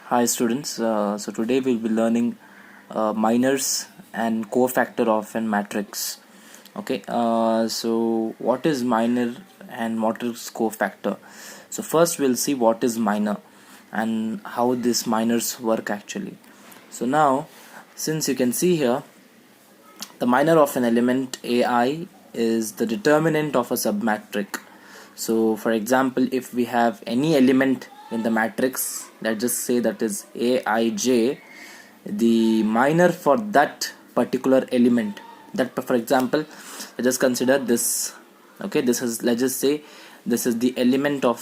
Hi students, so today we'll be learning minors and cofactor of a matrix. Okay, so what is minor and what is cofactor? So first we'll see what is minor and how these minors work actually. So now, since you can see here, the minor of an element AI is the determinant of a submatrix. So for example, if we have any element in the matrix, let's just say that is Aij, the minor for that particular element, that for example, let's just consider this. Okay, this is, let's just say this is the element of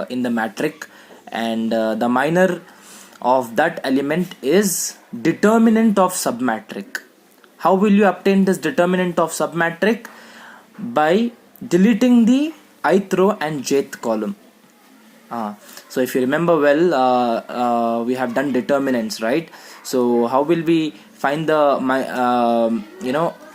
in the matrix, and the minor of that element is determinant of submatrix. How will you obtain this determinant of submatrix? By deleting the ith row and jth column. So if you remember well, we have done determinants, right? So how will we find the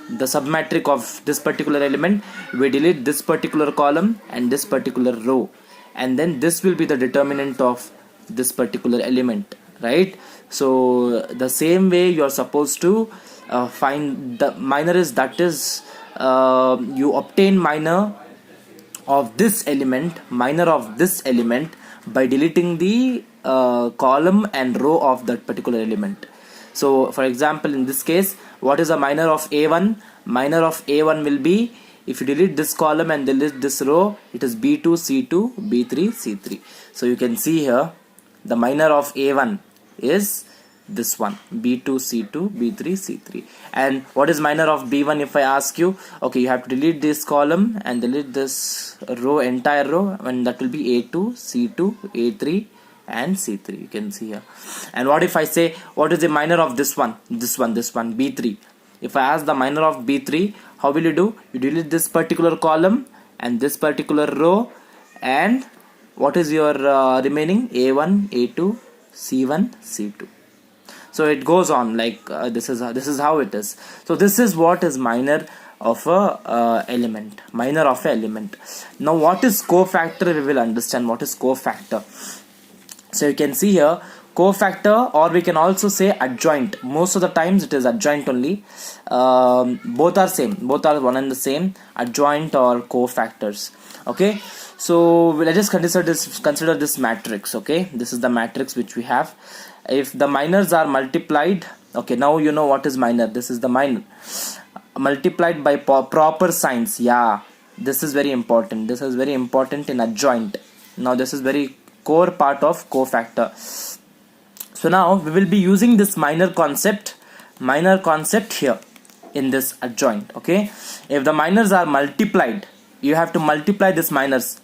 the submatrix of this particular element? We delete this particular column and this particular row, and then this will be the determinant of this particular element, right? So the same way you are supposed to find the minor is, that is you obtain minor of this element by deleting the column and row of that particular element. So for example, in this case, what is the minor of A1? Minor of A1 will be, if you delete this column and delete this row, it is B2 C2 B3 C3. So you can see here the minor of A1 is this one, B2 C2 B3 C3. And what is minor of B1? If I ask you, okay, you have to delete this column and delete this row, entire row, and that will be A2 C2 A3 and C3. You can see here. And what if I say, what is the minor of this one B3? If I ask the minor of B3, how will you do? You delete this particular column and this particular row, and what is your remaining? A1 A2 C1 C2. So it goes on like this is how it is. So this is what is minor of a element. Now what is cofactor? We will understand what is cofactor. So you can see here cofactor, or we can also say adjoint. Most of the times it is adjoint only. Both are same, both are one and the same, adjoint or cofactors. Okay, so let us consider this matrix. Okay, this is the matrix which we have. If the minors are multiplied, okay, now you know what is minor. This is the minor multiplied by proper signs. Yeah, this is very important. This is very important in adjoint. Now this is very core part of cofactor. So now we will be using this minor concept here in this adjoint. Okay, if the minors are multiplied, you have to multiply these minors,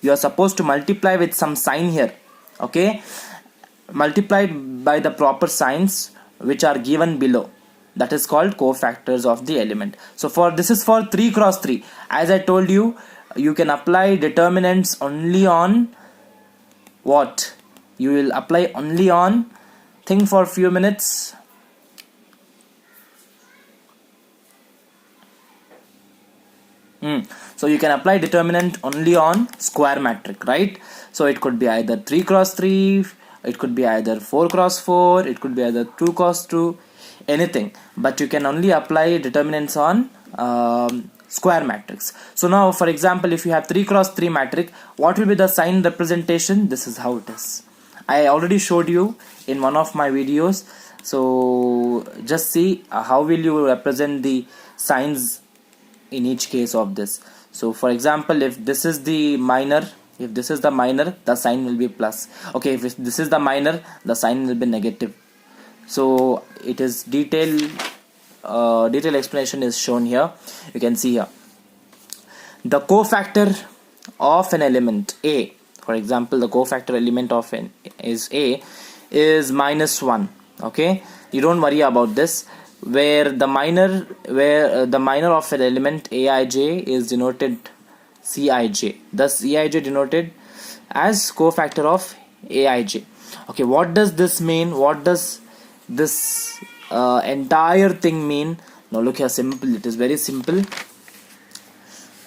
you are supposed to multiply with some sign here. Okay, multiplied by the proper signs which are given below. That is called cofactors of the element. So for this is for 3 cross 3. As I told you, you can apply determinants only on what? You will apply only on, think for a few minutes. So you can apply determinant only on square matrix, right? So it could be either 3 cross 3, it could be either 4 cross 4, it could be either 2 cross 2, anything. But you can only apply determinants on square matrix. So now for example, if you have 3 cross 3 matrix, what will be the sign representation? This is how it is. I already showed you in one of my videos. So just see how will you represent the signs in each case of this. So for example, if this is the minor, the sign will be plus. Okay, if this is the minor, the sign will be negative. So it is detailed explanation is shown here. You can see here the cofactor of an element A. For example, the cofactor element of n is A is -1. Okay, you don't worry about this. Where the minor of an element Aij is denoted Cij. Thus Eij denoted as cofactor of Aij. Okay, what does this mean? What does this entire thing mean? Now look here, simple. It is very simple.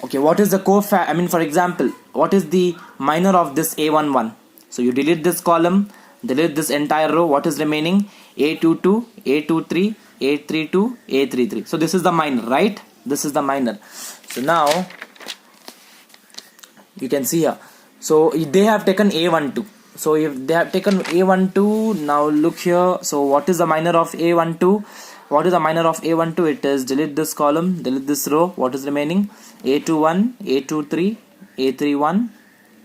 Okay, what is the for example, what is the minor of this A11? So you delete this column, delete this entire row. What is remaining? A22, A23, A32, A33. So this is the minor, right? This is the minor. So now you can see here. So they have taken A12. So if they have taken A12, now look here. So what is the minor of A12? What is the minor of A12? It is delete this column, delete this row. What is remaining? A21, A23, A31,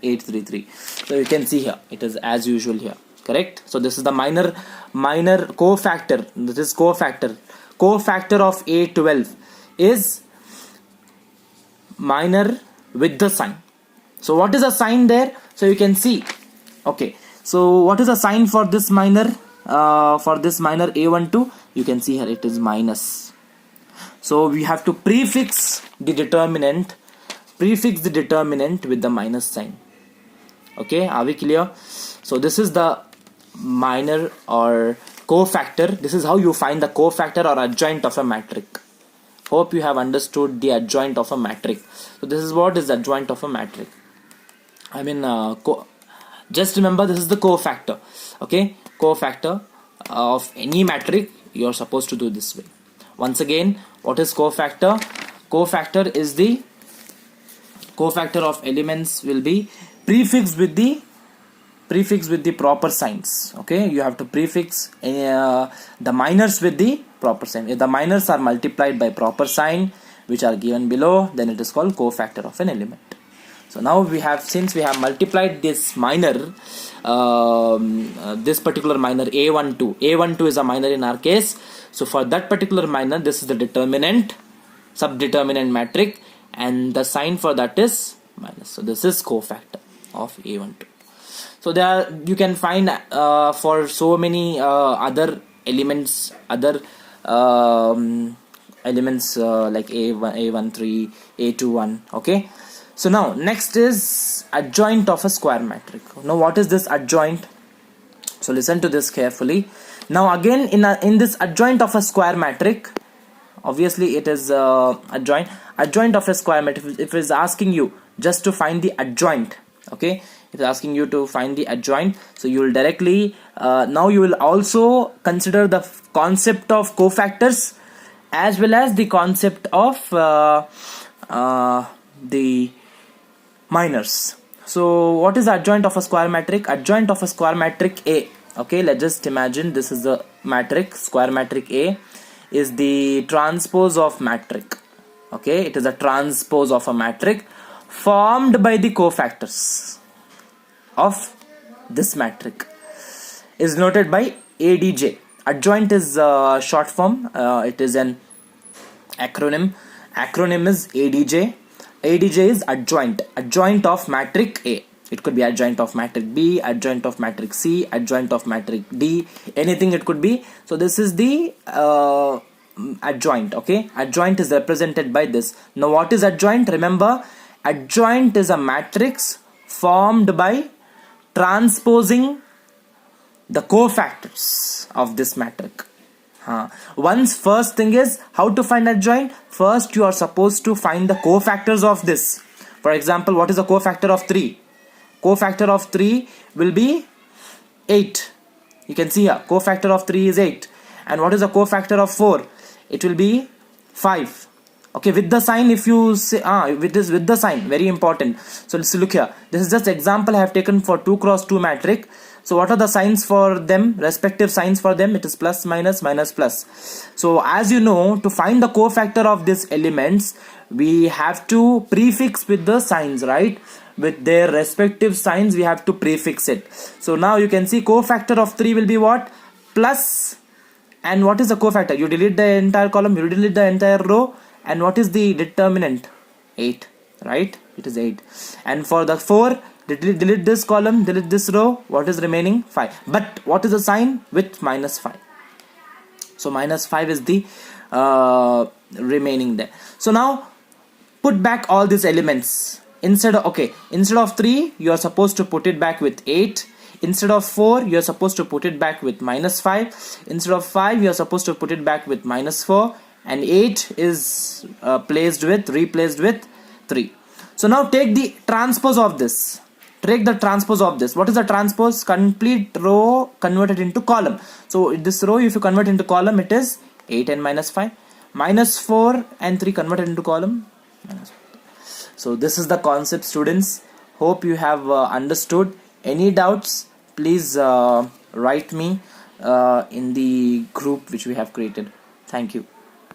A33. So you can see here, it is as usual here, correct? So this is the minor cofactor. This is cofactor. Cofactor of A12 is minor with the sign. So what is the sign there? So you can see. Okay. So what is the sign for this minor? For this minor A12, you can see here it is minus. So we have to prefix the determinant with the minus sign. Okay, are we clear? So this is the minor or cofactor. This is how you find the cofactor or adjoint of a matrix. Hope you have understood the adjoint of a matrix. So this is what is the adjoint of a matrix. I mean, just remember this is the cofactor. Okay, cofactor of any matrix. You are supposed to do this way. Once again, what is cofactor? Cofactor is the cofactor of elements will be prefixed with the proper signs. Okay, you have to prefix the minors with the proper sign. If the minors are multiplied by proper sign, which are given below, then it is called cofactor of an element. So now since we have multiplied this minor, this particular minor A12 is a minor in our case. So for that particular minor, this is the determinant, subdeterminant matrix, and the sign for that is minus. So this is cofactor of A12. So there you can find for so many other elements, like A1, A13, A21. Okay. So now next is adjoint of a square matrix. Now what is this adjoint? So listen to this carefully. Now again in this adjoint of a square matrix, obviously it is adjoint of a square matrix. If it is asking you just to find the adjoint, okay, if it's asking you to find the adjoint, so you will directly now you will also consider the concept of cofactors as well as the concept of the minors. So what is the adjoint of a square matrix? Adjoint of a square matrix A. Okay, let's just imagine this is the matrix. Square matrix A is the transpose of matrix. Okay, it is a transpose of a matrix formed by the cofactors of this matrix. Is noted by ADJ. Adjoint is short form. It is an acronym. Acronym is ADJ. ADJ is adjoint of matrix A. It could be adjoint of matrix B, adjoint of matrix C, adjoint of matrix D, anything it could be. So this is the adjoint. Okay, adjoint is represented by this. Now what is adjoint? Remember, adjoint is a matrix formed by transposing the cofactors of this matrix. First thing is how to find adjoint. First you are supposed to find the cofactors of this. For example, what is the cofactor of 3? Cofactor of 3 will be 8. You can see here cofactor of 3 is 8. And what is the cofactor of 4? It will be 5. Okay, with the sign, if you say with the sign, very important. So let's look here. This is just example I have taken for 2 cross 2 matrix. So what are the signs for them, respective signs for them? It is plus, minus, minus, plus. So as you know, to find the cofactor of these elements, we have to prefix with the signs, right? With their respective signs, we have to prefix it. So now you can see cofactor of 3 will be what? Plus. And what is the cofactor? You delete the entire column, you delete the entire row. And what is the determinant? 8, right? It is 8. And for the 4, delete this column, delete this row. What is remaining? 5. But what is the sign? With minus 5. So minus 5 is the remaining there. So now put back all these elements. Instead of 3, you are supposed to put it back with 8. Instead of 4, you are supposed to put it back with minus 5. Instead of 5, you are supposed to put it back with minus 4. And 8 is replaced with 3. So now take the transpose of this. take the transpose of this. What is the transpose? Complete row converted into column. So this row, if you convert into column, it is 8 and minus 5. Minus 4 and 3 converted into column. So this is the concept, students. Hope you have understood. Any doubts, please write me in the group which we have created. Thank you.